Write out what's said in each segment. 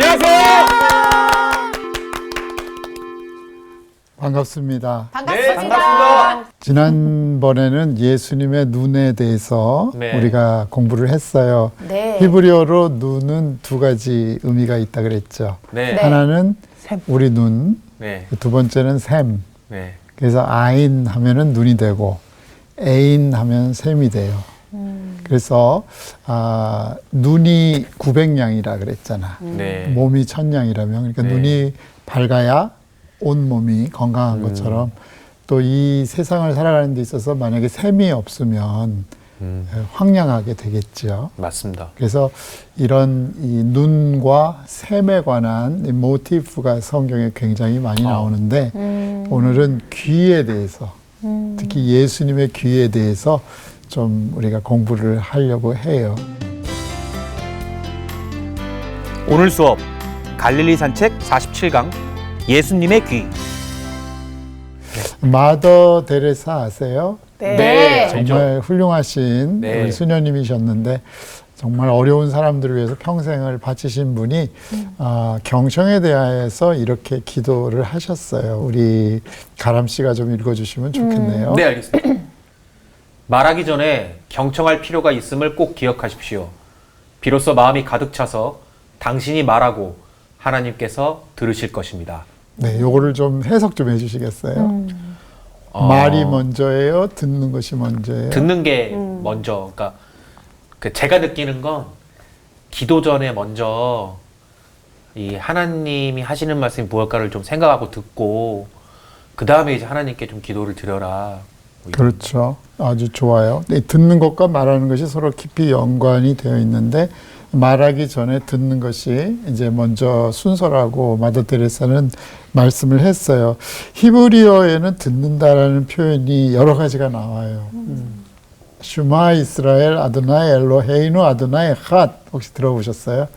안녕하세요. 반갑습니다. 네, 반갑습니다. 지난번에는 예수님의 눈에 대해서 네. 우리가 공부를 했어요. 네. 히브리어로 눈은 두 가지 의미가 있다 그랬죠. 네. 네. 하나는 우리 눈, 네. 두 번째는 샘. 네. 그래서 아인 하면은 눈이 되고 에인 하면 샘이 돼요. 그래서 눈이 900냥이라 그랬잖아. 네. 몸이 1000냥이라면 그러니까 네. 눈이 밝아야 온 몸이 건강한 것처럼 또 이 세상을 살아가는 데 있어서 만약에 샘이 없으면 황량하게 되겠죠. 맞습니다. 그래서 이런 이 눈과 샘에 관한 이 모티프가 성경에 굉장히 많이 나오는데 오늘은 귀에 대해서 특히 예수님의 귀에 대해서 좀 우리가 공부를 하려고 해요. 오늘 수업 갈릴리 산책 47강 예수님의 귀. 마더 데레사 아세요? 네. 정말 훌륭하신 네. 우리 수녀님이셨는데 정말 어려운 사람들을 위해서 평생을 바치신 분이 경청에 대하여서 이렇게 기도를 하셨어요. 우리 가람 씨가 좀 읽어주시면 좋겠네요. 네, 알겠습니다. 말하기 전에 경청할 필요가 있음을 꼭 기억하십시오. 비로소 마음이 가득 차서 당신이 말하고 하나님께서 들으실 것입니다. 네, 요거를 좀 해석 좀 해주시겠어요? 말이 먼저예요? 듣는 것이 먼저예요? 듣는 게 먼저. 그러니까 제가 느끼는 건 기도 전에 먼저 이 하나님이 하시는 말씀이 무엇일까를 좀 생각하고 듣고 그 다음에 이제 하나님께 좀 기도를 드려라. 뭐 이런. 그렇죠. 아주 좋아요. 네, 듣는 것과 말하는 것이 서로 깊이 연관이 되어 있는데 말하기 전에 듣는 것이 이제 먼저 순서라고 마더 테레사는 말씀을 했어요. 히브리어에는 듣는다라는 표현이 여러 가지가 나와요. 슈마 이스라엘 아도나이 엘로헤이누 아도나이 핫 혹시 들어보셨어요?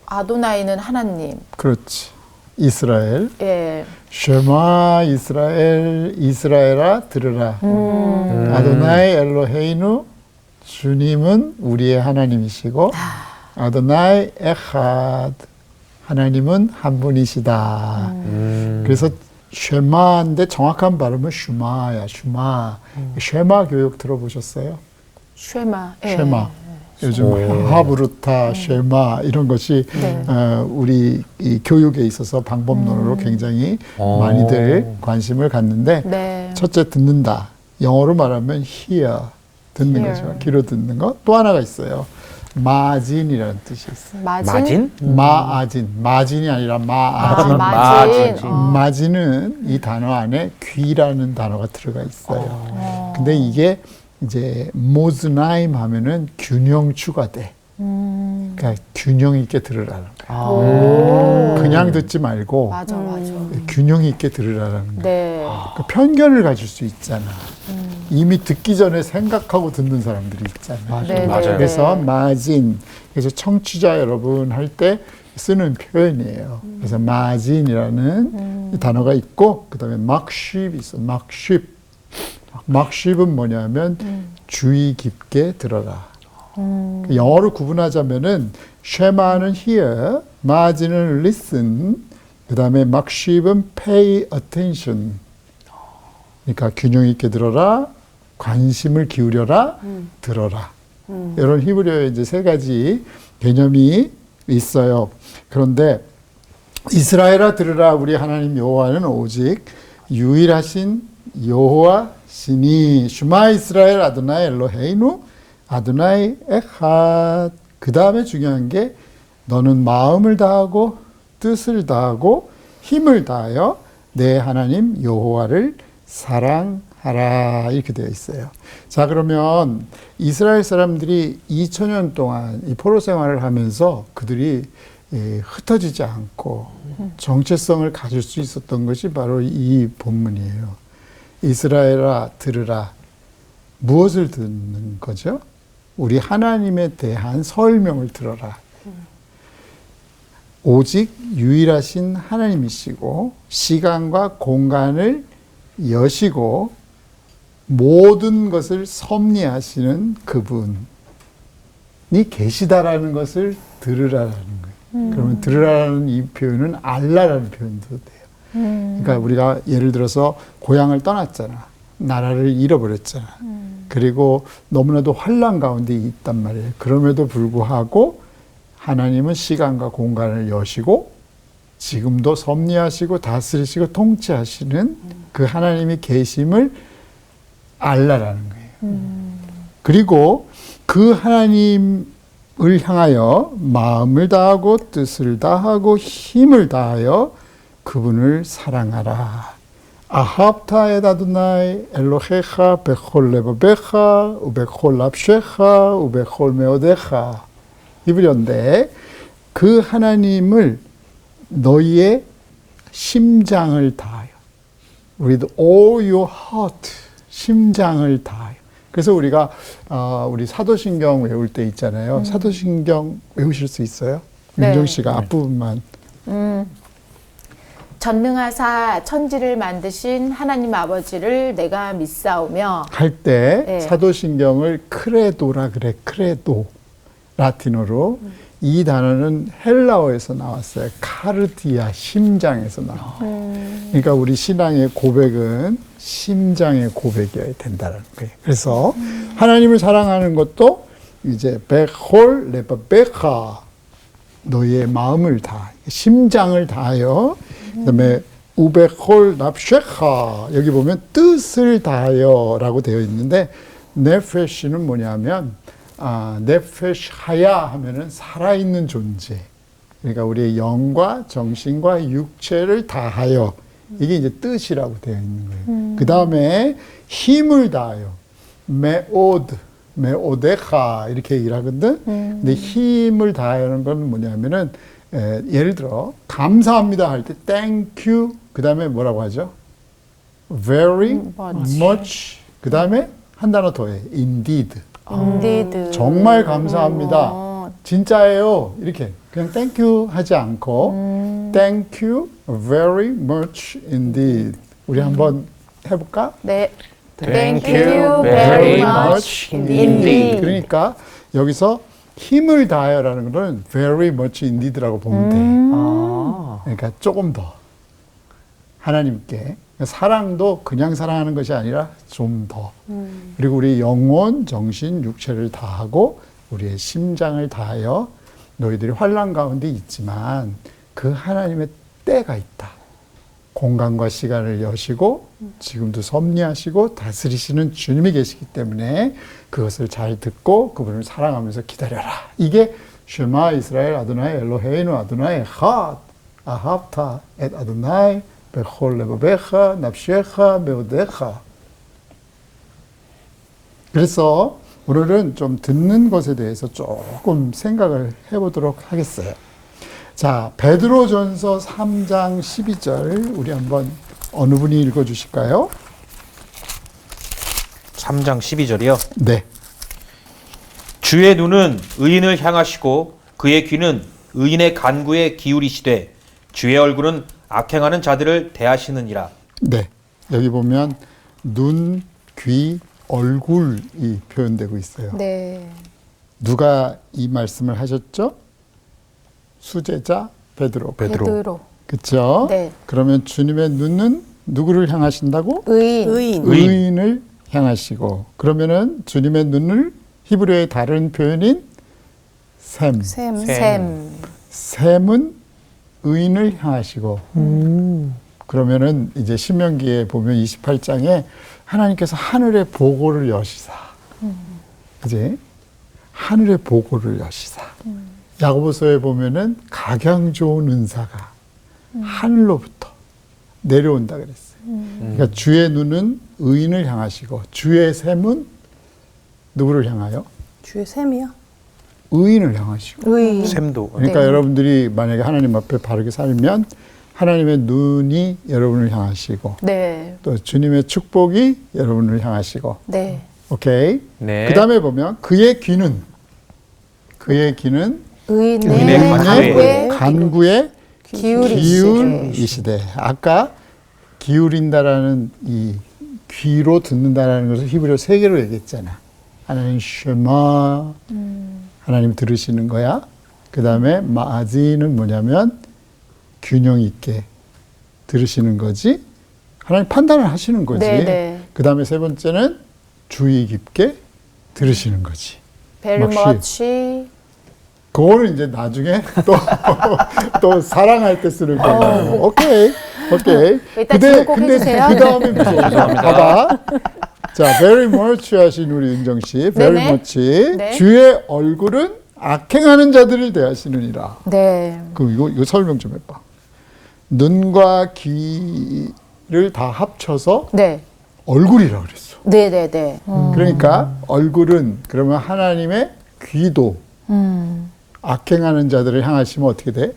아도나이는 하나님. 그렇지. 이스라엘. 예. 쉐마 이스라엘 이스라엘아 들으라. 아도나이 엘로헤이누 주님은 우리의 하나님이시고 아도나이 에핫 하나님은 한 분이시다. 그래서 쉐마인데 정확한 발음은 슈마야. 슈마. 쉐마 교육 들어보셨어요? 쉐마. 예. 쉐마. 요즘 하브루타, 쉐마 이런 것이 네. 우리 이 교육에 있어서 방법론으로 굉장히 많이들 관심을 갖는데 네. 첫째 듣는다. 영어로 말하면 hear. 듣는 hear. 거죠. 귀로 듣는 거. 또 하나가 있어요. 마진이라는 뜻이 있어요. 마진? 마아진. 마진이 아니라 마아진. 마진. 마진은 이 단어 안에 귀라는 단어가 들어가 있어요. 근데 이게 이제 모즈나임 하면은 균형추가 돼. 그러니까 균형 있게 들으라는 거예요. 그냥 듣지 말고 맞아. 균형 있게 들으라는 거예요. 네. 그러니까 편견을 가질 수 있잖아. 이미 듣기 전에 생각하고 듣는 사람들이 있잖아요. 네, 맞아요. 그래서 마진, 그래서 청취자 여러분 할 때 쓰는 표현이에요. 그래서 마진이라는 이 단어가 있고 그다음에 막쉽이 있어. 막쉽은 뭐냐면 주의 깊게 들어라. 영어로 구분하자면은 쉐마는 hear, 마진은 listen, 그다음에 막쉽은 pay attention. 그러니까 균형 있게 들어라, 관심을 기울여라, 들어라. 이런 히브리어의 이제 세 가지 개념이 있어요. 그런데 이스라엘아 들으라 우리 하나님 여호와는 오직 유일하신 여호와 신이 슈마 이스라엘 아도나이 엘로헤이누 아도나이 에핫. 그 다음에 중요한 게 너는 마음을 다하고 뜻을 다하고 힘을 다하여 내 하나님 여호와를 사랑하라 이렇게 되어 있어요. 자, 그러면 이스라엘 사람들이 2000년 동안 이 포로 생활을 하면서 그들이 흩어지지 않고 정체성을 가질 수 있었던 것이 바로 이 본문이에요. 이스라엘아 들으라. 무엇을 듣는 거죠? 우리 하나님에 대한 설명을 들어라. 오직 유일하신 하나님이시고 시간과 공간을 여시고 모든 것을 섭리하시는 그분이 계시다라는 것을 들으라는 거예요. 그러면 들으라는 이 표현은 알라라는 표현도 돼요. 그러니까 우리가 예를 들어서 고향을 떠났잖아. 나라를 잃어버렸잖아. 그리고 너무나도 환란 가운데 있단 말이에요. 그럼에도 불구하고 하나님은 시간과 공간을 여시고 지금도 섭리하시고 다스리시고 통치하시는 그 하나님이 계심을 알라라는 거예요. 그리고 그 하나님을 향하여 마음을 다하고 뜻을 다하고 힘을 다하여 그분을 사랑하라. 아합타 에 아도나이 엘로헤ха 베콜 레버베ха 우베콜 납쉐ха 우베콜 메오데ха. 히브리어인데 그 하나님을 너희의 심장을 다하여, with all your heart, 심장을 다하여. 그래서 우리가 우리 사도신경 외울 때 있잖아요. 사도신경 외우실 수 있어요? 네. 민정 씨가 앞부분만. 전능하사 천지를 만드신 하나님 아버지를 내가 믿사오며 할 때 네. 사도신경을 크레도라 그래. 크레도. 라틴어로. 이 단어는 헬라어에서 나왔어요. 카르디아, 심장에서 나와요. 그러니까 우리 신앙의 고백은 심장의 고백이어야 된다는 거예요. 그래서 하나님을 사랑하는 것도 이제 베콜 레바베카, 너희의 마음을 다, 심장을 다하여, 그다음에 우베콜 납쉐카, 여기 보면 뜻을 다하여라고 되어 있는데 네페시는 뭐냐면 네페시 하야 하면은 살아있는 존재. 그러니까 우리의 영과 정신과 육체를 다하여, 이게 이제 뜻이라고 되어 있는 거예요. 그 다음에 힘을 다하여, 메오드, 메오데카 이렇게 얘기를 하거든. 근데 힘을 다하는 건 뭐냐면은 예를 들어 감사합니다 할 때 thank you, 그 다음에 뭐라고 하죠? very much, 그 다음에 한 단어 더해, indeed. 인디드. 정말 감사합니다. 진짜예요. 이렇게 그냥 thank you 하지 않고 thank you very much indeed. 우리 한번 해볼까? 네. Thank you very much indeed. 그러니까 여기서 힘을 다하여라는 것은 very much indeed라고 보면 돼. 그러니까 조금 더 하나님께, 사랑도 그냥 사랑하는 것이 아니라 좀 더. 그리고 우리 영혼, 정신, 육체를 다하고 우리의 심장을 다하여 너희들이 환난 가운데 있지만 그 하나님의 때가 있다. 공간과 시간을 여시고 지금도 섭리하시고 다스리시는 주님이 계시기 때문에 그것을 잘 듣고 그분을 사랑하면서 기다려라. 이게 쉐마 이스라엘 아도나이 엘로헤이누 아도나이 핫 아합타 엣 아도나이 베콜 레버베ха 납쉐ха 메오데ха. 그래서 오늘은 좀 듣는 것에 대해서 조금 생각을 해보도록 하겠어요. 자, 베드로전서 3장 12절 우리 한번 어느 분이 읽어주실까요? 3장 12절이요. 네. 주의 눈은 의인을 향하시고 그의 귀는 의인의 간구에 기울이시되 주의 얼굴은 악행하는 자들을 대하시느니라. 네. 여기 보면 눈, 귀, 얼굴이 표현되고 있어요. 네. 누가 이 말씀을 하셨죠? 수제자 베드로. 베드로. 그렇죠? 네. 그러면 주님의 눈은 누구를 향하신다고? 의인. 의인을 향하시고, 그러면은 주님의 눈을 히브리어의 다른 표현인 셈. 셈은 의인을 향하시고, 그러면은 이제 신명기에 보면 28장에 하나님께서 하늘의 보고를 여시사. 그지? 하늘의 보고를 여시사. 야고보서에 보면은 각양 좋은 은사가 하늘로부터 내려온다 그랬어요. 그러니까 주의 눈은 의인을 향하시고 주의 셈은 누구를 향하여? 주의 셈이요? 의인을 향하시고. 의인. 샘도. 그러니까 네. 여러분들이 만약에 하나님 앞에 바르게 살면 하나님의 눈이 여러분을 향하시고 네. 또 주님의 축복이 여러분을 향하시고. 네. 오케이. 네. 그 다음에 보면 그의 귀는 의인의 간구에 간구에 기울이시되. 기울이시되. 아까 기울인다라는 이 귀로 듣는다라는 것을 히브리어 3개로 얘기했잖아. 하나님 쉐마, 하나님 들으시는 거야. 그 다음에 마지는 뭐냐면 균형 있게 들으시는 거지. 하나님 판단을 하시는 거지. 네네. 그 다음에 세 번째는 주의 깊게 들으시는 거지. very 역시. much. 그거는 이제 나중에 또 사랑할 때 쓰는 거예요. 오케이. 일단 지금 꼭 해주세요. 그 다음에 봐봐. 자, very much 하신 우리 은정 씨. very 네네. much. 네. 주의 얼굴은 악행하는 자들을 대하시느니라. 네. 그럼 이거 설명 좀 해봐. 눈과 귀를 다 합쳐서 네. 얼굴이라 그랬어. 네네네. 그러니까 얼굴은 그러면 하나님의 귀도 악행하는 자들을 향하시면 어떻게 돼?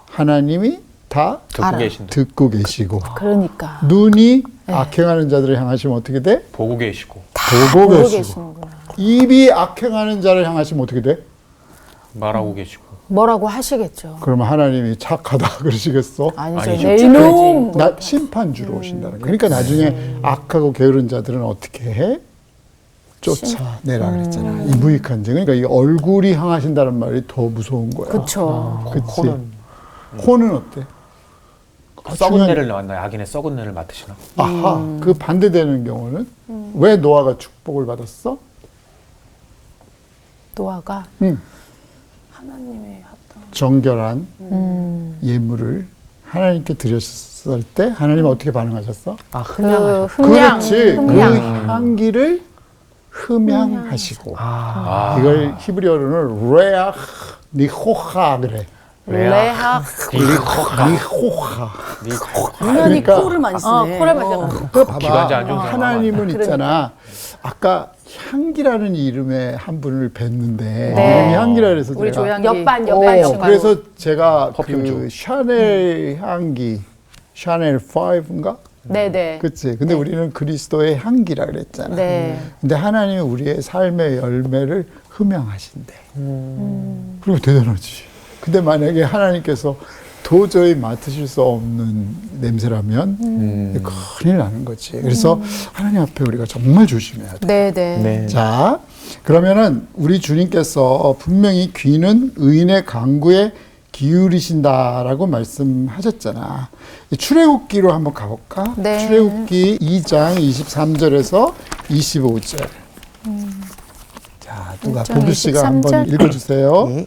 하나님이 다 듣고 알아. 계신다. 듣고 계시고 그러니까. 눈이 악행하는 자들을 향하시면 어떻게 돼? 보고 계시고 보고 보고 계시고 계시는구나. 입이 악행하는 자를 향하시면 어떻게 돼? 말하고 계시고 뭐라고 하시겠죠. 그러면 하나님이 착하다 그러시겠어? 아니죠. 아니죠. 내 이놈. 나 심판주로 오신다는 거예요. 그러니까 나중에 악하고 게으른 자들은 어떻게 해? 쫓아내라 그랬잖아. 이 무익한 죄. 그러니까 이 얼굴이 향하신다는 말이 더 무서운 거야. 그쵸. 그치? 코는 코는 어때? 썩은 내를 나왔나요? 악인의 썩은 내를 맡으시나? 아하, 그 반대되는 경우는 왜 노아가 축복을 받았어? 노아가 응. 하나님의 합당. 정결한 예물을 하나님께 드렸을 때 하나님 어떻게 반응하셨어? 그 흠양. 그렇지. 그 흠양. 향기를 흠양하시고 아. 이걸 히브리어로는 레아 니호하 그래. 레학. 니호하. 유난히 그러니까- 코를 많이 쓰네. 코를 많이 쓰네. 그 봐봐. 기관지 안 좋은 사람 하나님은 있잖아. 아까 향기라는 이름의 한 분을 뵀는데 네. 이름이 향기라 그래서 우리 제가 조향기. 옆반 그래서 제가 퍼퓸주. 그 샤넬 향기 샤넬 5인가? 네네. 그치. 근데 우리는 그리스도의 향기라 그랬잖아. 네. 근데 하나님이 우리의 삶의 열매를 흠양하신대. 그리고 대단하지. 근데 만약에 하나님께서 도저히 맡으실 수 없는 냄새라면 큰일 나는 거지. 그래서 하나님 앞에 우리가 정말 조심해야 돼. 네네. 네. 자, 그러면은 우리 주님께서 분명히 귀는 의인의 강구에 기울이신다라고 말씀하셨잖아. 출애굽기로 한번 가볼까? 네. 출애굽기 2장 23절에서 25절. 자, 누가 2장 보두 씨가 한번 23절. 읽어주세요. 네.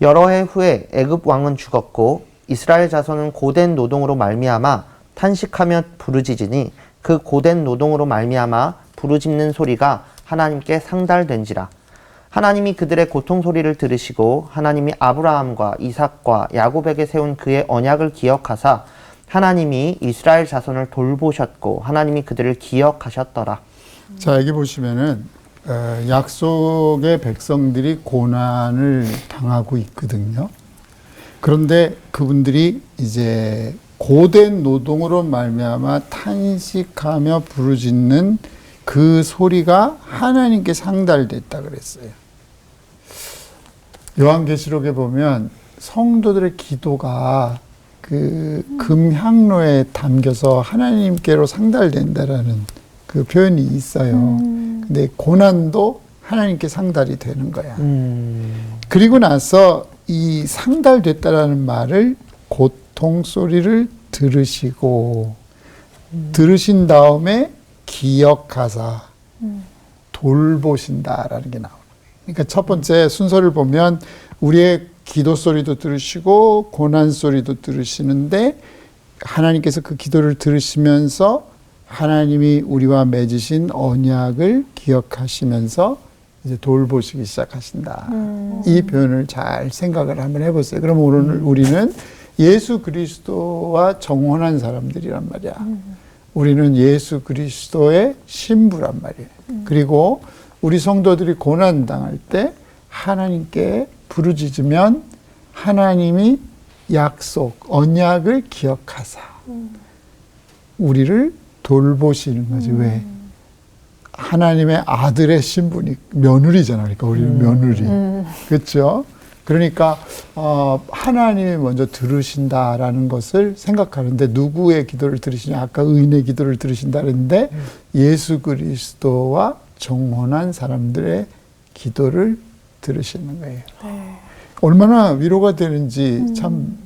여러 해 후에 애굽 왕은 죽었고 이스라엘 자손은 고된 노동으로 말미암아 탄식하며 부르짖으니 그 고된 노동으로 말미암아 부르짖는 소리가 하나님께 상달된지라. 하나님이 그들의 고통 소리를 들으시고 하나님이 아브라함과 이삭과 야곱에게 세운 그의 언약을 기억하사 하나님이 이스라엘 자손을 돌보셨고 하나님이 그들을 기억하셨더라. 자, 여기 보시면은 약속의 백성들이 고난을 당하고 있거든요. 그런데 그분들이 이제 고된 노동으로 말미암아 탄식하며 부르짖는 그 소리가 하나님께 상달됐다 그랬어요. 요한계시록에 보면 성도들의 기도가 그 금향로에 담겨서 하나님께로 상달된다라는 그 표현이 있어요. 근데 고난도 하나님께 상달이 되는 거야. 그리고 나서 이 상달됐다라는 말을 고통 소리를 들으시고 들으신 다음에 기억하사 돌보신다라는 게 나와요. 그러니까 첫 번째 순서를 보면 우리의 기도 소리도 들으시고 고난 소리도 들으시는데 하나님께서 그 기도를 들으시면서 하나님이 우리와 맺으신 언약을 기억하시면서 이제 돌보시기 시작하신다. 이 표현을 잘 생각을 한번 해보세요. 그럼 오늘 우리는 예수 그리스도와 정혼한 사람들이란 말이야. 우리는 예수 그리스도의 신부란 말이에요. 그리고 우리 성도들이 고난 당할 때 하나님께 부르짖으면 하나님이 약속, 언약을 기억하사 우리를 돌보시는 거지. 왜? 하나님의 아들의 신분이 며느리잖아. 그러니까 우리는 며느리. 그렇죠? 그러니까 하나님이 먼저 들으신다라는 것을 생각하는데 누구의 기도를 들으시냐? 아까 의인의 기도를 들으신다 그랬는데 예수 그리스도와 정혼한 사람들의 기도를 들으시는 거예요. 얼마나 위로가 되는지 참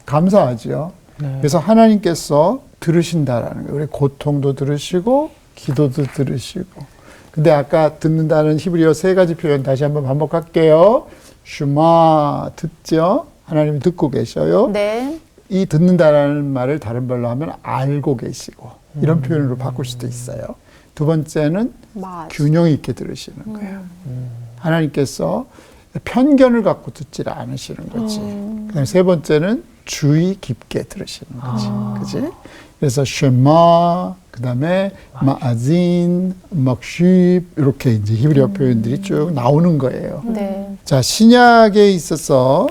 감사하죠. 그래서 하나님께서 들으신다라는 거예요. 우리 고통도 들으시고 기도도 들으시고. 근데 아까 듣는다는 히브리어 3가지 표현 다시 한번 반복할게요. 슈마 듣죠. 하나님이 듣고 계셔요. 네. 이 듣는다라는 말을 다른 말로 하면 알고 계시고 이런 표현으로 바꿀 수도 있어요. 두 번째는 맞아. 균형 있게 들으시는 거예요. 하나님께서 편견을 갖고 듣지 않으시는 거지. 그다음에 세 번째는 주의 깊게 들으시는 거지. 그지? 그래서 쉐마, 그다음에 마아진, 막쉽 이렇게 이제 히브리어 표현들이 쭉 나오는 거예요. 네. 자, 신약에 있어서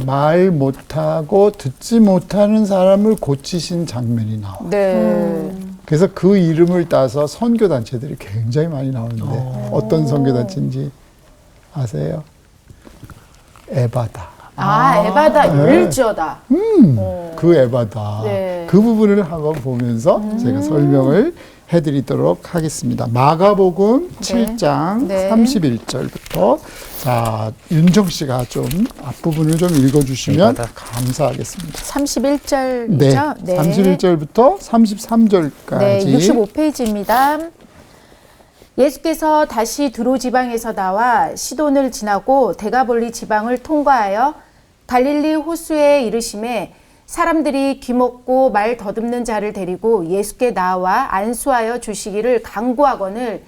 말 못하고 듣지 못하는 사람을 고치신 장면이 나와요. 네. 그래서 그 이름을 따서 선교단체들이 굉장히 많이 나오는데 어떤 선교단체인지 아세요? 에바다. 에바다 네. 율지어다. 그 에바다. 네. 그 부분을 한번 보면서 제가 설명을 해드리도록 하겠습니다. 마가복음 7장 네. 31절부터 자, 윤정 씨가 좀 앞부분을 좀 읽어주시면 에바다. 감사하겠습니다. 31절이죠? 네, 31절부터 33절까지. 네, 65페이지입니다. 예수께서 다시 두로 지방에서 나와 시돈을 지나고 데가볼리 지방을 통과하여 갈릴리 호수에 이르심에 사람들이 귀먹고 말 더듬는 자를 데리고 예수께 나와 안수하여 주시기를 간구하거늘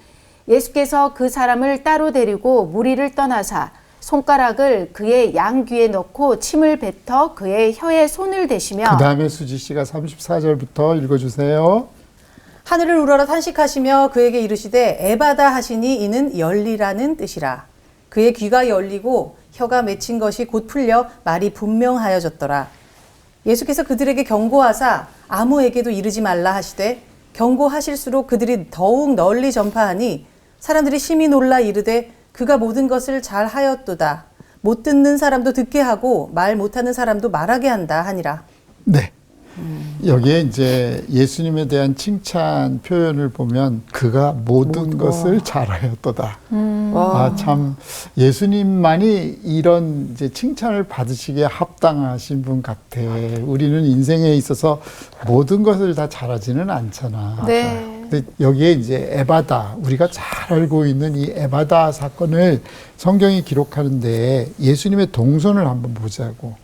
예수께서 그 사람을 따로 데리고 무리를 떠나사 손가락을 그의 양귀에 넣고 침을 뱉어 그의 혀에 손을 대시며 그 다음에 수지 씨가 34절부터 읽어주세요. 하늘을 우러러 탄식하시며 그에게 이르시되 에바다 하시니 이는 열리라는 뜻이라. 그의 귀가 열리고 혀가 맺힌 것이 곧 풀려 말이 분명하여졌더라. 예수께서 그들에게 경고하사 아무에게도 이르지 말라 하시되 경고하실수록 그들이 더욱 널리 전파하니 사람들이 심히 놀라 이르되 그가 모든 것을 잘 하였도다. 못 듣는 사람도 듣게 하고 말 못하는 사람도 말하게 한다 하니라. 네. 여기에 이제 예수님에 대한 칭찬 표현을 보면 그가 모든 것을 잘하였도다. 아, 참 예수님만이 이런 이제 칭찬을 받으시기에 합당하신 분 같아. 우리는 인생에 있어서 모든 것을 다 잘하지는 않잖아. 네. 근데 여기에 이제 에바다, 우리가 잘 알고 있는 이 에바다 사건을 성경이 기록하는데 예수님의 동선을 한번 보자고.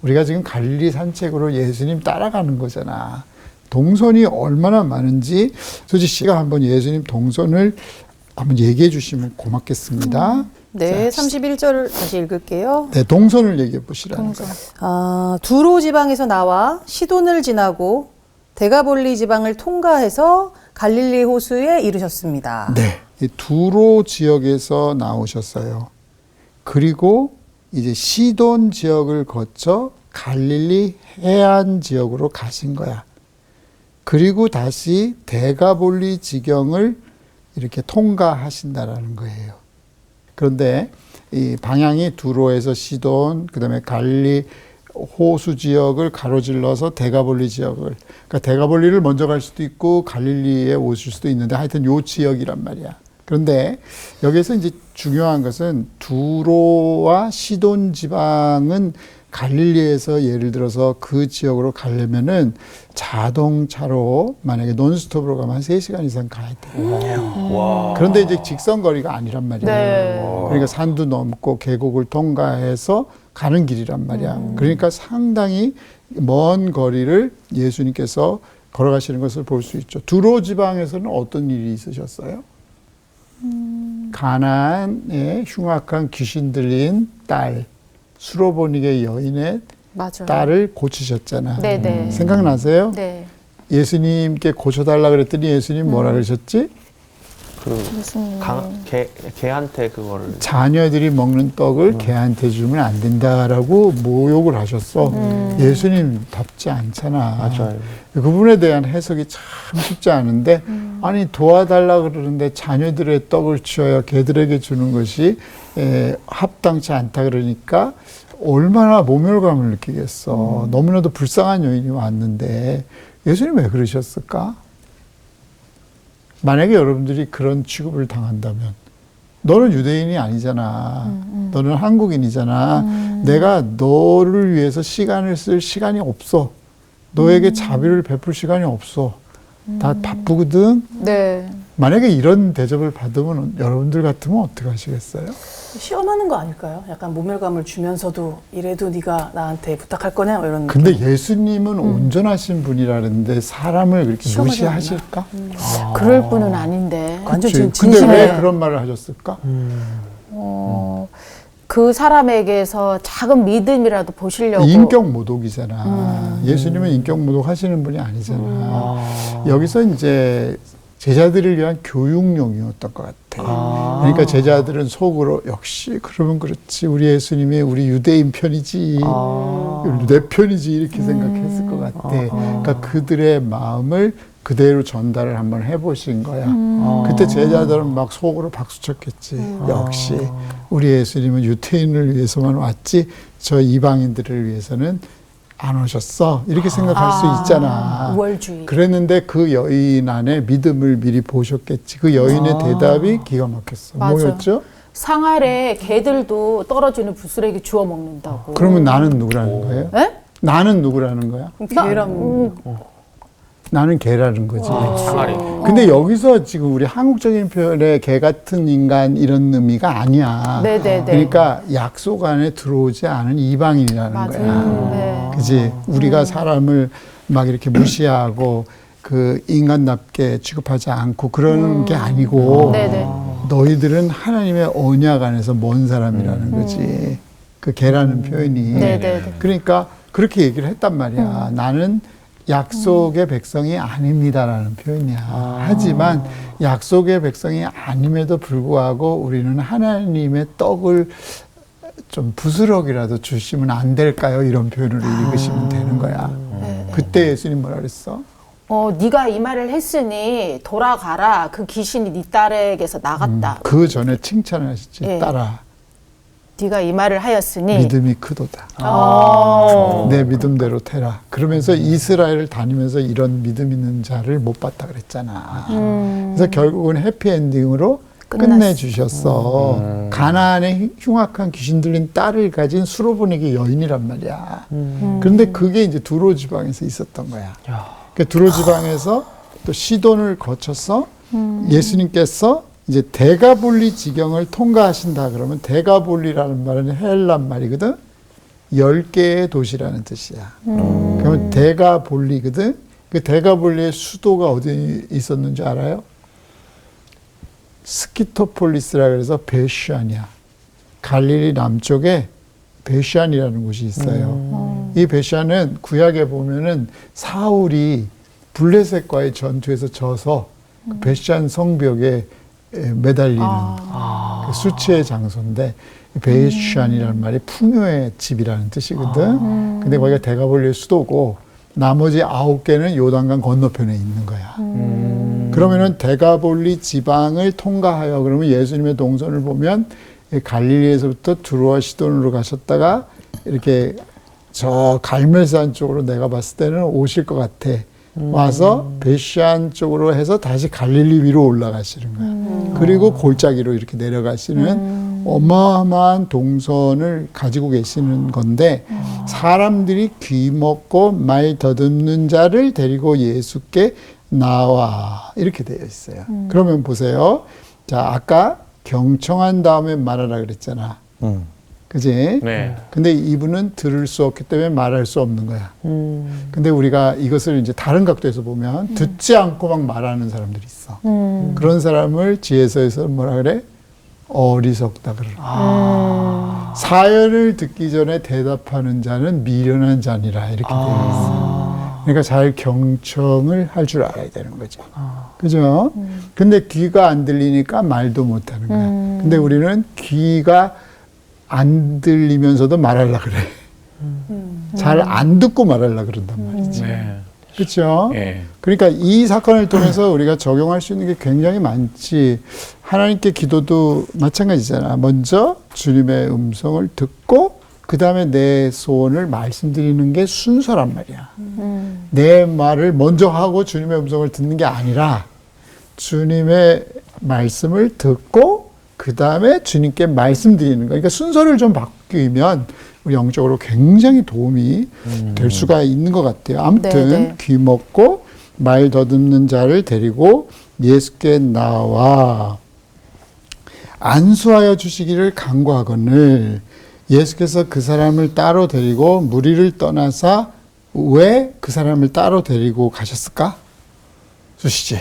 우리가 지금 갈릴리 산책으로 예수님 따라가는 거잖아. 동선이 얼마나 많은지 수지 씨가 한번 예수님 동선을 한번 얘기해 주시면 고맙겠습니다. 네, 자, 31절 다시 읽을게요. 네, 동선을 얘기해 보시라는 거예요. 두로 지방에서 나와 시돈을 지나고 데가볼리 지방을 통과해서 갈릴리 호수에 이르셨습니다. 네, 이 두로 지역에서 나오셨어요. 그리고 이제 시돈 지역을 거쳐 갈릴리 해안 지역으로 가신 거야. 그리고 다시 데가볼리 지경을 이렇게 통과하신다라는 거예요. 그런데 이 방향이 두로에서 시돈, 그다음에 갈릴리 호수 지역을 가로질러서 데가볼리 지역을, 그러니까 데가볼리를 먼저 갈 수도 있고 갈릴리에 오실 수도 있는데 하여튼 요 지역이란 말이야. 그런데 여기서 이제 중요한 것은 두로와 시돈 지방은 갈릴리에서 예를 들어서 그 지역으로 가려면은 자동차로 만약에 논스톱으로 가면 한 3시간 이상 가야 돼. 와. 그런데 이제 직선 거리가 아니란 말이에요. 네. 그러니까 산도 넘고 계곡을 통과해서 가는 길이란 말이야. 그러니까 상당히 먼 거리를 예수님께서 걸어가시는 것을 볼 수 있죠. 두로 지방에서는 어떤 일이 있으셨어요? 가나안의 흉악한 귀신 들린 딸, 수로보니게 여인의 맞아요. 딸을 고치셨잖아. 네네. 생각나세요? 네. 예수님께 고쳐달라 그랬더니 예수님 뭐라 그러셨지? 개한테 그거를 자녀들이 먹는 떡을 개한테 주면 안 된다라고 모욕을 하셨어. 예수님답지 않잖아. 맞아요. 그 부분에 대한 해석이 참 쉽지 않은데 아니 도와달라 그러는데 자녀들의 떡을 치워야 개들에게 주는 것이 합당치 않다 그러니까 얼마나 모멸감을 느끼겠어. 너무나도 불쌍한 여인이 왔는데 예수님 왜 그러셨을까? 만약에 여러분들이 그런 취급을 당한다면 너는 유대인이 아니잖아. 너는 한국인이잖아. 내가 너를 위해서 시간을 쓸 시간이 없어. 너에게 자비를 베풀 시간이 없어. 다 바쁘거든. 네. 만약에 이런 대접을 받으면 여러분들 같으면 어떻게 하시겠어요? 시험하는 거 아닐까요? 약간 모멸감을 주면서도 이래도 네가 나한테 부탁할 거냐 이런. 근데 예수님은 온전하신 분이라는데 사람을 그렇게 시험하지 무시하실까? 그럴 분은 아닌데. 완전 그치? 지금 근데 진심에. 왜 그런 말을 하셨을까? 그 사람에게서 작은 믿음이라도 보시려고. 인격 모독이잖아. 예수님은 인격 모독 하시는 분이 아니잖아. 여기서 이제 제자들을 위한 교육용이었던 것 같아. 그러니까 제자들은 속으로 역시 그러면 그렇지. 우리 예수님이 우리 유대인 편이지. 내 편이지. 이렇게 생각했을 것 같아. 그러니까 그들의 마음을 그대로 전달을 한번 해보신 거야. 그때 제자들은 막 속으로 박수 쳤겠지. 역시 우리 예수님은 유대인을 위해서만 왔지 저 이방인들을 위해서는 안 오셨어. 이렇게 생각할 수 있잖아. 우월주의. 그랬는데 그 여인 안에 믿음을 미리 보셨겠지. 그 여인의 대답이 기가 막혔어. 맞아. 뭐였죠? 상아래 개들도 떨어지는 부스러기 주워 먹는다고. 그러면 나는 누구라는 거예요? 에? 나는 누구라는 거야? 개람. 나는 개라는 거지. 항아리. 근데 여기서 지금 우리 한국적인 표현의 개 같은 인간 이런 의미가 아니야. 네네네. 그러니까 약속 안에 들어오지 않은 이방인이라는 거야. 네. 그지? 우리가 사람을 막 이렇게 무시하고 그 인간답게 취급하지 않고 그러는 게 아니고 네네. 너희들은 하나님의 언약 안에서 먼 사람이라는 거지. 그 개라는 표현이. 네네네. 그러니까 그렇게 얘기를 했단 말이야. 나는 약속의 백성이 아닙니다라는 표현이야. 하지만 약속의 백성이 아님에도 불구하고 우리는 하나님의 떡을 좀 부스럭이라도 주시면 안 될까요? 이런 표현으로 읽으시면 되는 거야. 그때 예수님 뭐라 그랬어? 네가 이 말을 했으니 돌아가라. 그 귀신이 네 딸에게서 나갔다. 그 전에 칭찬을 하시지. 예. 딸아, 네가 이 말을 하였으니. 믿음이 크도다. 내 믿음대로 되라. 그러면서 이스라엘을 다니면서 이런 믿음 있는 자를 못 봤다 그랬잖아. 그래서 결국은 해피엔딩으로 끝내주셨어. 가나안에 흉악한 귀신 들린 딸을 가진 수로보니게 여인이란 말이야. 그런데 그게 이제 두로 지방에서 있었던 거야. 그 두로 지방에서 또 시돈을 거쳐서 예수님께서 이제 데가볼리 지경을 통과하신다 그러면 데가볼리라는 말은 헬란 말이거든. 10개의 도시라는 뜻이야. 그러면 데가볼리거든. 그 데가볼리의 수도가 어디 있었는지 알아요? 스키토폴리스라 그래서 베슈안이야. 갈릴리 남쪽에 베슈안이라는 곳이 있어요. 이 베슈안은 구약에 보면은 사울이 블레셋과의 전투에서 져서 그 베슈안 성벽에 매달리는 그 수치의 장소인데 베슈안이라는 말이 풍요의 집이라는 뜻이거든. 근데 거기가 데가볼리의 수도고 나머지 9개는 요단강 건너편에 있는 거야. 그러면은 데가볼리 지방을 통과하여 그러면 예수님의 동선을 보면 갈릴리에서부터 두로와 시돈으로 가셨다가 이렇게 저 갈멜산 쪽으로 내가 봤을 때는 오실 것 같아. 와서 베시안 쪽으로 해서 다시 갈릴리 위로 올라가시는 거야. 그리고 골짜기로 이렇게 내려가시는 어마어마한 동선을 가지고 계시는 건데 사람들이 귀 먹고 말 더듬는 자를 데리고 예수께 나와 이렇게 되어 있어요. 그러면 보세요. 자, 아까 경청한 다음에 말하라 그랬잖아. 그지? 네. 근데 이분은 들을 수 없기 때문에 말할 수 없는 거야. 근데 우리가 이것을 이제 다른 각도에서 보면 듣지 않고 막 말하는 사람들이 있어. 그런 사람을 지혜서에서 뭐라 그래? 어리석다 그러라. 사연을 듣기 전에 대답하는 자는 미련한 자니라 이렇게 되어 있어. 그러니까 잘 경청을 할 줄 알아야 되는 거죠. 그죠? 근데 귀가 안 들리니까 말도 못 하는 거야. 근데 우리는 귀가 안 들리면서도 말하려고 그래. 잘 안 듣고 말하려고 그런단 말이지. 네. 그렇죠? 예. 그러니까 이 사건을 통해서 우리가 적용할 수 있는 게 굉장히 많지. 하나님께 기도도 마찬가지잖아. 먼저 주님의 음성을 듣고 그 다음에 내 소원을 말씀드리는 게 순서란 말이야. 내 말을 먼저 하고 주님의 음성을 듣는 게 아니라 주님의 말씀을 듣고 그 그 다음에 주님께 말씀드리는 거. 그러니까 순서를 좀 바뀌면 우리 영적으로 굉장히 도움이 될 수가 있는 것 같아요. 아무튼 네, 네. 귀 먹고 말 더듬는 자를 데리고 예수께 나와 안수하여 주시기를 간구하거늘 예수께서 그 사람을 따로 데리고 무리를 떠나사 왜 그 사람을 따로 데리고 가셨을까? 수시지.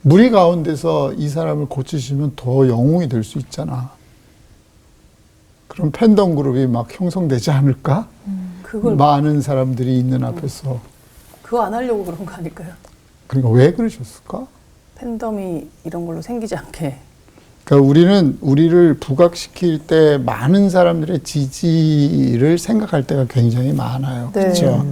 무리 가운데서 이 사람을 고치시면 더 영웅이 될 수 있잖아. 그럼 팬덤 그룹이 막 형성되지 않을까? 그걸 많은 사람들이 있는 앞에서. 그거 안 하려고 그런 거 아닐까요? 그러니까 왜 그러셨을까? 팬덤이 이런 걸로 생기지 않게. 그러니까 우리는 우리를 부각시킬 때 많은 사람들의 지지를 생각할 때가 굉장히 많아요. 네. 그렇죠?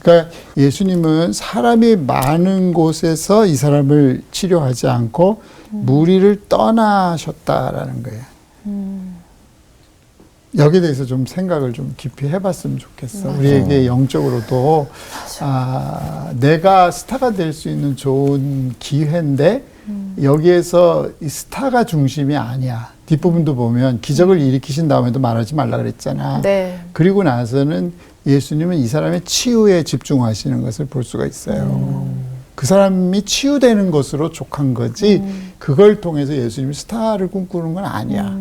그러니까 예수님은 사람이 많은 곳에서 이 사람을 치료하지 않고 무리를 떠나셨다라는 거예요. 여기에 대해서 좀 생각을 좀 깊이 해봤으면 좋겠어. 우리에게 영적으로도 내가 스타가 될 수 있는 좋은 기회인데 여기에서 이 스타가 중심이 아니야. 뒷부분도 보면 기적을 일으키신 다음에도 말하지 말라 그랬잖아. 네. 그리고 나서는 예수님은 이 사람의 치유에 집중하시는 것을 볼 수가 있어요. 그 사람이 치유되는 것으로 족한 거지 그걸 통해서 예수님이 스타를 꿈꾸는 건 아니야.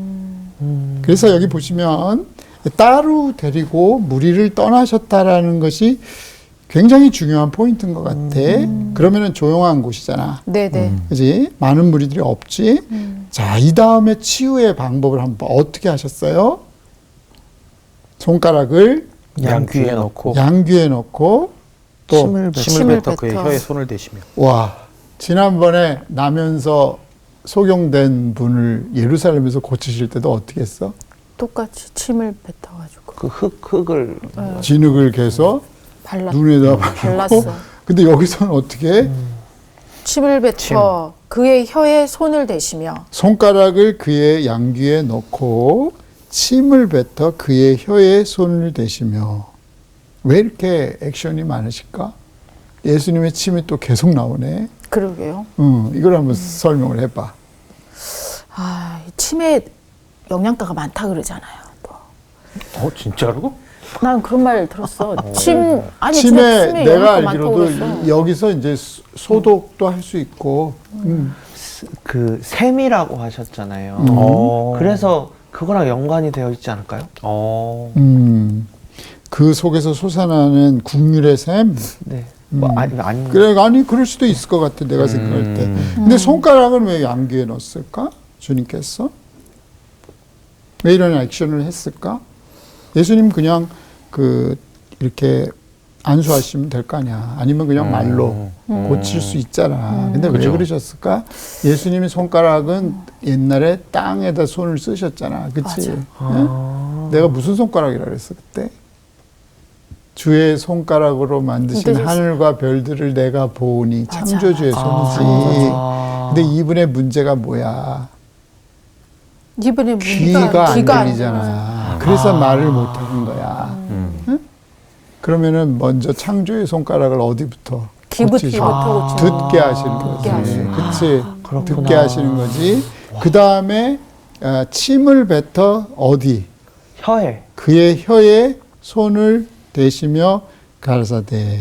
그래서 여기 보시면 따로 데리고 무리를 떠나셨다라는 것이 굉장히 중요한 포인트인 것 같아. 그러면은 조용한 곳이잖아. 네네. 그지? 많은 무리들이 없지. 자, 이 다음에 치유의 방법을 한번 어떻게 하셨어요? 손가락을 양귀에 넣고 양귀에 넣고 또 침을 뱉어 그의 뱉어. 혀에 손을 대시며. 와, 지난번에 나면서 소경된 분을 예루살렘에서 고치실 때도 어떻게 했어? 똑같이 침을 뱉어가지고 그 흙을 진흙을 개서 발랐. 눈에다 발랐어. 바르고. 근데 여기서는 어떻게 해? 침을 뱉어 그의 혀에 손을 대시며 손가락을 그의 양귀에 넣고 침을 뱉어 그의 혀에 손을 대시며. 왜 이렇게 액션이 많으실까? 예수님의 침이 또 계속 나오네. 그러게요. 이걸 한번 설명을 해봐. 이 침에 영양가가 많다 그러잖아요. 또. 진짜로? 난 그런 말 들었어. 아니 침에 침에 내가 영양가 많다고 알기로도 그랬어. 여기서 이제 소독도 할 수 있고. 그 샘이라고 하셨잖아요. 그래서 그거랑 연관이 되어 있지 않을까요? 그 속에서 솟아나는 국률의 샘. 네. 뭐 아니 그래, 아니 그럴 수도 있을 것 같아. 내가 생각할 때. 근데 손가락은 왜 양귀에 넣었을까? 주님께서 왜 이런 액션을 했을까? 예수님 그냥 이렇게 안수하시면 될 거 아니야. 아니면 그냥 말로 고칠 수 있잖아. 근데 왜 그죠. 그러셨을까? 예수님이 손가락은 옛날에 땅에다 손을 쓰셨잖아. 그치? 응? 내가 무슨 손가락이라 그랬어, 그때? 주의 손가락으로 만드신 만드셨어. 하늘과 별들을 내가 보니 맞아, 창조주의 맞아. 손이지. 근데 이분의 문제가 뭐야? 이번에 귀가 안 귀가 안 들리잖아. 그래서 말을 못 하는 거야. 응? 그러면은 먼저 창조의 손가락을 어디부터? 귀부터 고치고. 듣게 하시는 거지. 그치? 그렇구나. 듣게 하시는 거지. 그 다음에 침을 뱉어 어디? 혀에 그의 혀에 손을 대시며 가라사대.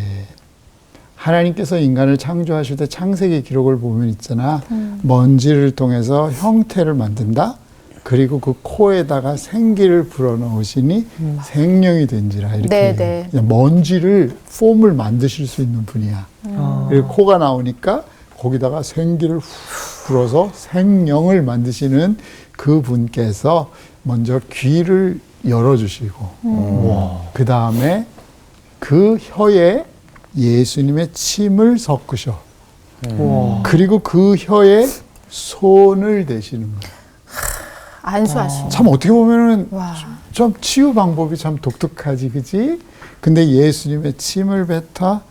하나님께서 인간을 창조하실 때 창세기 기록을 보면 있잖아. 먼지를 통해서 형태를 만든다. 그리고 그 코에다가 생기를 불어넣으시니 생명이 된지라. 이렇게 네네. 그냥 먼지를 폼을 만드실 수 있는 분이야. 그리고 코가 나오니까 거기다가 생기를 후 불어서 생명을 만드시는 그 분께서 먼저 귀를 열어주시고 그 다음에 그 혀에 예수님의 침을 섞으셔. 그리고 그 혀에 손을 대시는 거예요. 안수하시는. 참 어떻게 보면은 와. 좀 치유 방법이 참 독특하지, 그지? 근데 예수님의 침을 뱉어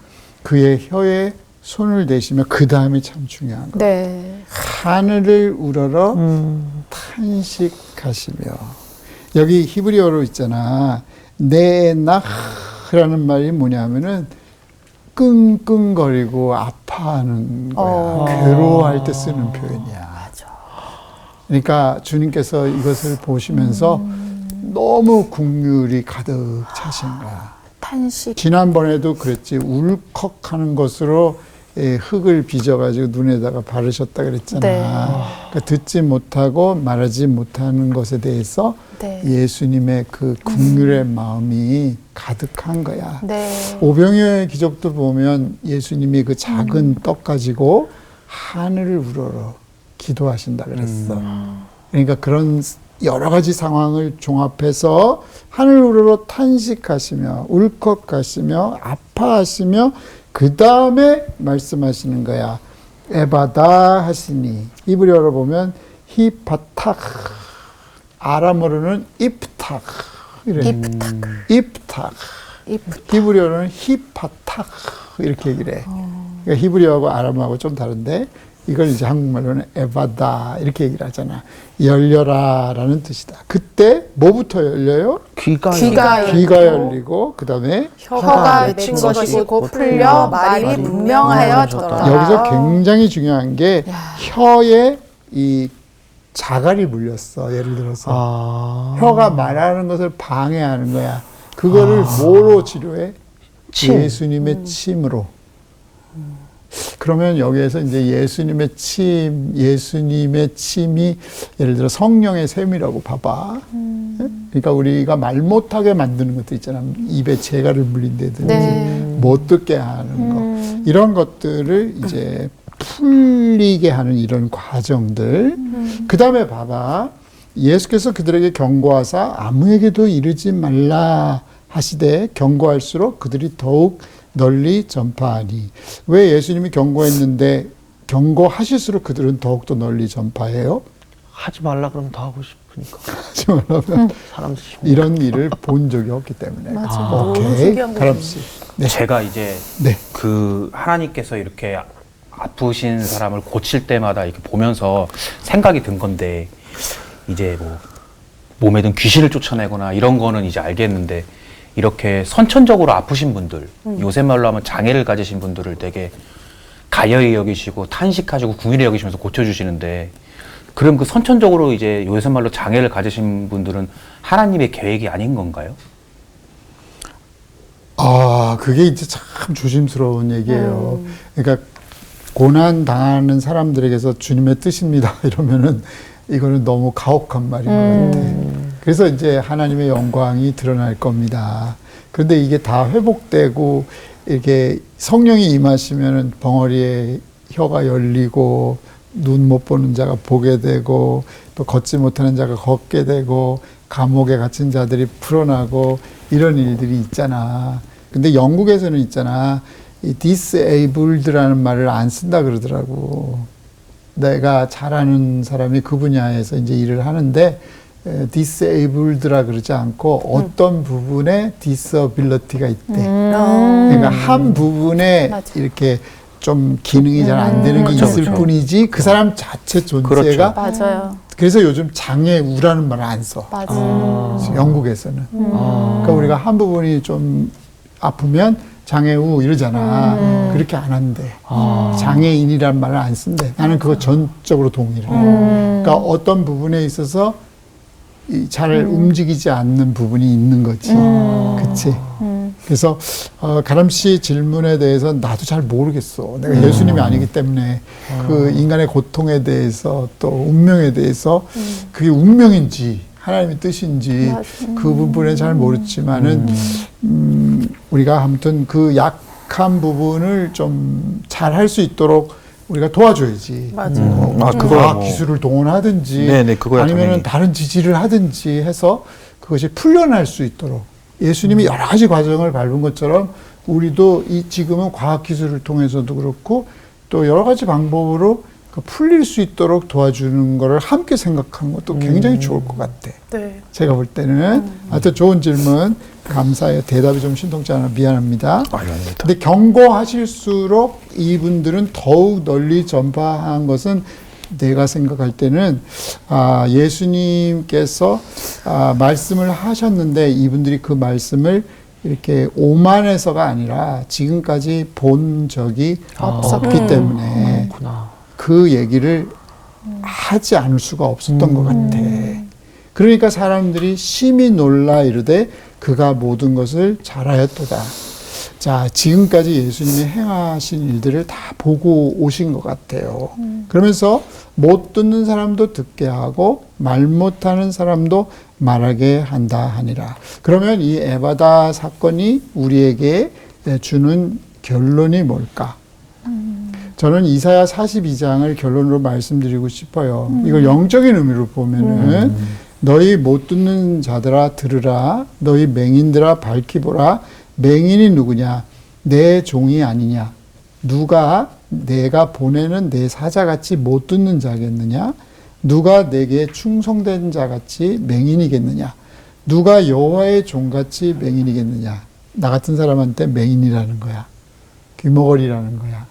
그의 혀에 손을 대시며 그 다음이 참 중요한 거예요. 네. 하늘을 우러러 탄식하시며. 여기 히브리어로 있잖아. 네나흐라는 말이 뭐냐면은 끙끙거리고 아파하는 거야. 괴로워할 때 쓰는 표현이야. 그러니까 주님께서 이것을 보시면서 너무 국률이 가득 차신 거야. 탄식. 지난번에도 그랬지. 울컥하는 것으로 흙을 빚어가지고 눈에다가 바르셨다 그랬잖아. 네. 그러니까 듣지 못하고 말하지 못하는 것에 대해서 네. 예수님의 그 국률의 마음이 가득한 거야. 네. 오병이어의 기적도 보면 예수님이 그 작은 떡 가지고 하늘을 우러러 기도하신다 그랬어. 그러니까 그런 여러 가지 상황을 종합해서 하늘 우러러 탄식하시며 울컥하시며 아파하시며 그 다음에 말씀하시는 거야. 에바다 하시니. 히브리어로 보면 히파탁, 아람어로는 입탁 이래. 입탁. 히브리어로는 히파탁 이렇게 얘기를 해. 그러니까 히브리어하고 아람어하고 좀 다른데 이걸 이제 한국말로는 에바다 이렇게 얘기를 하잖아. 열려라라는 뜻이다. 그때 뭐부터 열려요? 귀가 열리고 그 다음에 혀가 맺힌 것이 곧 풀려 말이 분명하여졌더라. 여기서 굉장히 중요한 게 혀에 이 자갈이 물렸어. 예를 들어서 혀가 말하는 것을 방해하는 거야. 그거를 뭐로 치료해? 예수님의 침으로. 그러면 여기에서 이제 예수님의 침이 예를 들어 성령의 셈이라고 봐봐. 그러니까 우리가 말 못하게 만드는 것도 있잖아. 입에 재갈을 물린다든지 네. 못 듣게 하는 거. 이런 것들을 이제 풀리게 하는 이런 과정들. 그 다음에 봐봐. 예수께서 그들에게 경고하사 아무에게도 이르지 말라 하시되 경고할수록 그들이 더욱 널리 전파하니. 왜 예수님이 경고했는데 경고하실수록 그들은 더욱더 널리 전파해요? 하지 말라 그러면 더 하고 싶으니까. 하지 말라면 사람들 이런 일을 본 적이 없기 때문에. 오케이. 가람 씨. 네. 제가 이제 네. 그 하나님께서 이렇게 아프신 사람을 고칠 때마다 이렇게 보면서 생각이 든 건데, 이제 뭐 몸에든 귀신을 쫓아내거나 이런 거는 이제 알겠는데, 이렇게 선천적으로 아프신 분들, 요새 말로 하면 장애를 가지신 분들을 되게 가여이 여기시고 탄식하시고 궁일히 여기시면서 고쳐주시는데, 그럼 그 선천적으로 이제 요새 말로 장애를 가지신 분들은 하나님의 계획이 아닌 건가요? 아, 그게 이제 참 조심스러운 얘기예요. 그러니까 고난 당하는 사람들에게서 주님의 뜻입니다 이러면은 이거는 너무 가혹한 말인 것 같아. 그래서 이제 하나님의 영광이 드러날 겁니다. 그런데 이게 다 회복되고 이렇게 성령이 임하시면은 벙어리에 혀가 열리고 눈 못 보는 자가 보게 되고 또 걷지 못하는 자가 걷게 되고 감옥에 갇힌 자들이 풀어나고 이런 일들이 있잖아. 근데 영국에서는 있잖아. 이 disabled라는 말을 안 쓴다 그러더라고. 내가 잘 아는 사람이 그 분야에서 이제 일을 하는데 disabled라 그러지 않고 어떤 부분에 disability가 있대. 그러니까 한 부분에 맞아. 이렇게 좀 기능이 잘 안 되는 게 있을 그렇죠. 뿐이지 그 사람 자체 존재가 맞아요. 그래서 요즘 장애우라는 말을 안 써. 맞아요. 영국에서는. 그러니까 우리가 한 부분이 좀 아프면 장애우 이러잖아. 그렇게 안 한대. 장애인이란 말을 안 쓴대. 나는 그거 전적으로 동의를 해. 그러니까 어떤 부분에 있어서 잘 움직이지 않는 부분이 있는 거지. 그치? 그래서 가람 씨 질문에 대해서 나도 잘 모르겠어. 내가 예수님이 아니기 때문에 그 인간의 고통에 대해서 또 운명에 대해서 그게 운명인지 하나님의 뜻인지 그 부분에 잘 모르지만은 우리가 아무튼 그 약한 부분을 좀 잘 할 수 있도록 우리가 도와줘야지. 맞아요. 과학 기술을 동원하든지 네네, 그거야, 아니면은 당연히. 다른 지지를 하든지 해서 그것이 풀려날 수 있도록 예수님이 여러 가지 과정을 밟은 것처럼 우리도 지금은 과학 기술을 통해서도 그렇고 또 여러 가지 방법으로 그 풀릴 수 있도록 도와주는 거를 함께 생각하는 것도 굉장히 좋을 것 같아. 네. 제가 볼 때는 하여튼 좋은 질문 감사해요. 대답이 좀 신통치 않아 미안합니다. 아닙니다. 근데 경고하실수록 이분들은 더욱 널리 전파한 것은 내가 생각할 때는 예수님께서 말씀을 하셨는데 이분들이 그 말씀을 이렇게 오만해서가 아니라 지금까지 본 적이 없기 때문에 그렇구나. 그 얘기를 하지 않을 수가 없었던 것 같아. 그러니까 사람들이 심히 놀라 이르되 그가 모든 것을 잘하였도다. 자, 지금까지 예수님이 행하신 일들을 다 보고 오신 것 같아요. 그러면서 못 듣는 사람도 듣게 하고 말 못하는 사람도 말하게 한다 하니라. 그러면 이 에바다 사건이 우리에게 주는 결론이 뭘까? 저는 이사야 42장을 결론으로 말씀드리고 싶어요. 이걸 영적인 의미로 보면은 너희 못 듣는 자들아 들으라. 너희 맹인들아 밝히 보라. 맹인이 누구냐? 내 종이 아니냐? 누가 내가 보내는 내 사자같이 못 듣는 자겠느냐? 누가 내게 충성된 자같이 맹인이겠느냐? 누가 여호와의 종같이 맹인이겠느냐? 나 같은 사람한테 맹인이라는 거야. 귀머거리라는 거야.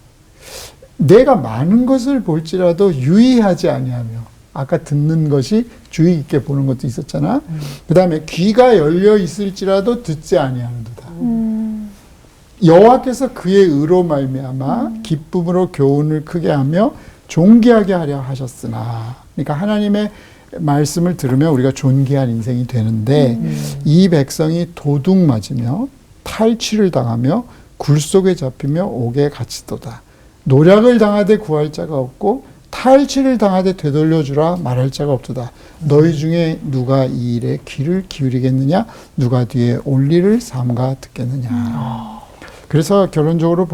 내가 많은 것을 볼지라도 유의하지 아니하며, 아까 듣는 것이 주의 깊게 보는 것도 있었잖아. 그 다음에 귀가 열려 있을지라도 듣지 아니하는도다. 여호와께서 그의 의로 말미암아 기쁨으로 교훈을 크게 하며 존귀하게 하려 하셨으나, 그러니까 하나님의 말씀을 들으면 우리가 존귀한 인생이 되는데 이 백성이 도둑 맞으며 탈취를 당하며 굴 속에 잡히며 옥에 갇히도다. 노략을 당하되 구할 자가 없고 탈취를 당하되 되돌려주라 말할 자가 없도다. 너희 중에 누가 이 일에 귀를 기울이겠느냐? 누가 뒤에 올리를 삼가 듣겠느냐? 그래서 결론적으로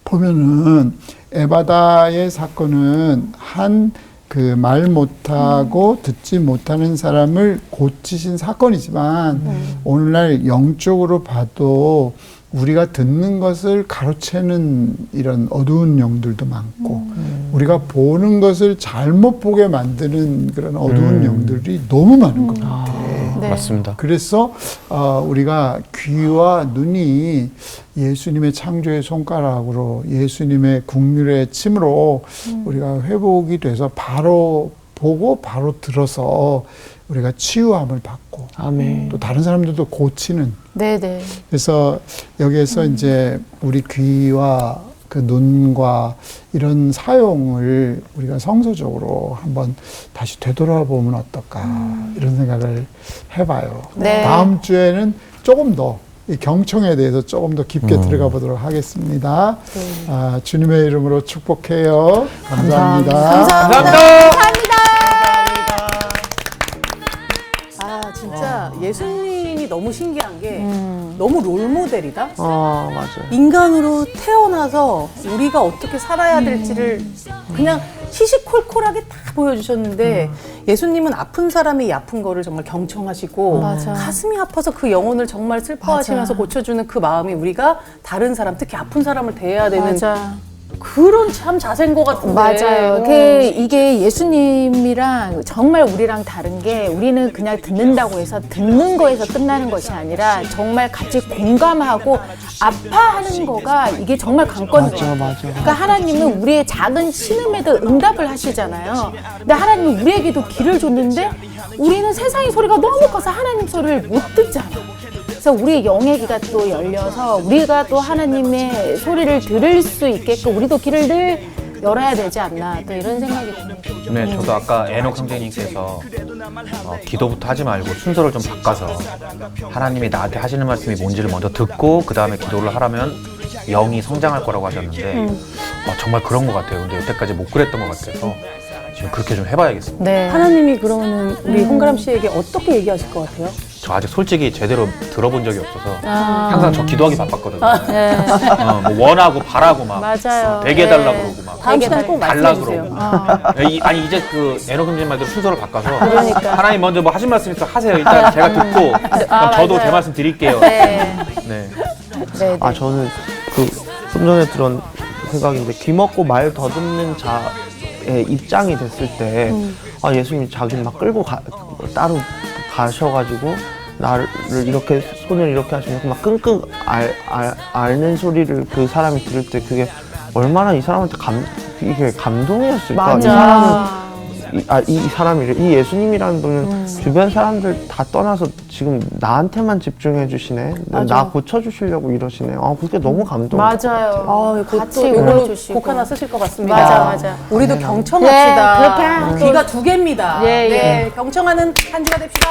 보면은 에바다의 사건은 한 그 말 못하고 듣지 못하는 사람을 고치신 사건이지만 오늘날 영적으로 봐도 우리가 듣는 것을 가로채는 이런 어두운 영들도 많고 우리가 보는 것을 잘못 보게 만드는 그런 어두운 영들이 너무 많은 것 같아요. 네. 맞습니다. 그래서 우리가 귀와 눈이 예수님의 창조의 손가락으로 예수님의 국률의 침으로 우리가 회복이 돼서 바로 보고 바로 들어서 우리가 치유함을 받고 아멘. 또 다른 사람들도 고치는. 네네. 그래서 여기에서 이제 우리 귀와 그 눈과 이런 사용을 우리가 성서적으로 한번 다시 되돌아보면 어떨까 이런 생각을 해봐요. 네. 다음 주에는 조금 더 이 경청에 대해서 조금 더 깊게 들어가 보도록 하겠습니다. 주님의 이름으로 축복해요. 감사합니다. 감사합니다. 아, 진짜 예수님이 너무 신기한 게 너무 롤모델이다. 맞아요. 인간으로 태어나서 우리가 어떻게 살아야 될지를 그냥 시시콜콜하게 다 보여주셨는데 예수님은 아픈 사람이 이 아픈 거를 정말 경청하시고 맞아. 가슴이 아파서 그 영혼을 정말 슬퍼하시면서 맞아. 고쳐주는 그 마음이 우리가 다른 사람, 특히 아픈 사람을 대해야 되는 맞아. 그런 참 자세인 것 같은데. 맞아요. 이게 예수님이랑 정말 우리랑 다른 게 우리는 그냥 듣는다고 해서 듣는 거에서 끝나는 것이 아니라 정말 같이 공감하고 아파하는 거가 이게 정말 관건이에요. 맞아. 그러니까 하나님은 우리의 작은 신음에도 응답을 하시잖아요. 근데 하나님은 우리에게도 귀를 줬는데 우리는 세상의 소리가 너무 커서 하나님 소리를 못 듣잖아요. 그래서 우리의 영의 귀가 또 열려서 우리가 또 하나님의 소리를 들을 수 있게끔 우리도 귀를 늘 열어야 되지 않나 또 이런 생각이 듭니다. 네, 저도 아까 애녹 형제님께서 기도부터 하지 말고 순서를 좀 바꿔서 하나님이 나한테 하시는 말씀이 뭔지를 먼저 듣고 그 다음에 기도를 하라면 영이 성장할 거라고 하셨는데 정말 그런 것 같아요. 근데 여태까지 못 그랬던 것 같아서 지금 그렇게 좀 해봐야겠습니다. 네. 하나님이 그러면 우리 홍가람 씨에게 어떻게 얘기하실 것 같아요? 저 아직 솔직히 제대로 들어본 적이 없어서 항상 저 기도하기 바빴거든요. 네. 뭐 원하고 바라고 막 맞아요. 되게 해달라고 네. 그러고 막 다음 시간에 꼭 달라 말씀해 주세요. 그러고 아니 이제 그 애녹 형제님 말대로 순서를 바꿔서 그러니까. 하나님 먼저 뭐 하신 말씀 있어 하세요. 일단 제가 듣고 그럼 저도 맞아요. 제 말씀 드릴게요. 네. 네. 네. 저는 좀 전에 들은 생각인데 귀 먹고 말 더듬는 자의 입장이 됐을 때 예수님이 자기를 막 끌고 따로 가셔가지고 나를 이렇게 손을 이렇게 하시면서 막 끙끙 앓는 소리를 그 사람이 들을 때 그게 얼마나 이 사람한테 이게 감동이었을까? 이 사람은 이 사람이래. 이 예수님이라는 분은 주변 사람들 다 떠나서 지금 나한테만 집중해 주시네. 나 고쳐 주시려고 이러시네. 그게 너무 감동. 맞아요. 같이 같이 이걸로 읽어주시고. 곡 하나 쓰실 것 같습니다. 맞아. 우리도 네, 경청합시다. 그렇게 귀가 두 개입니다. 예, 예. 네, 경청하는 한 주가 됩시다.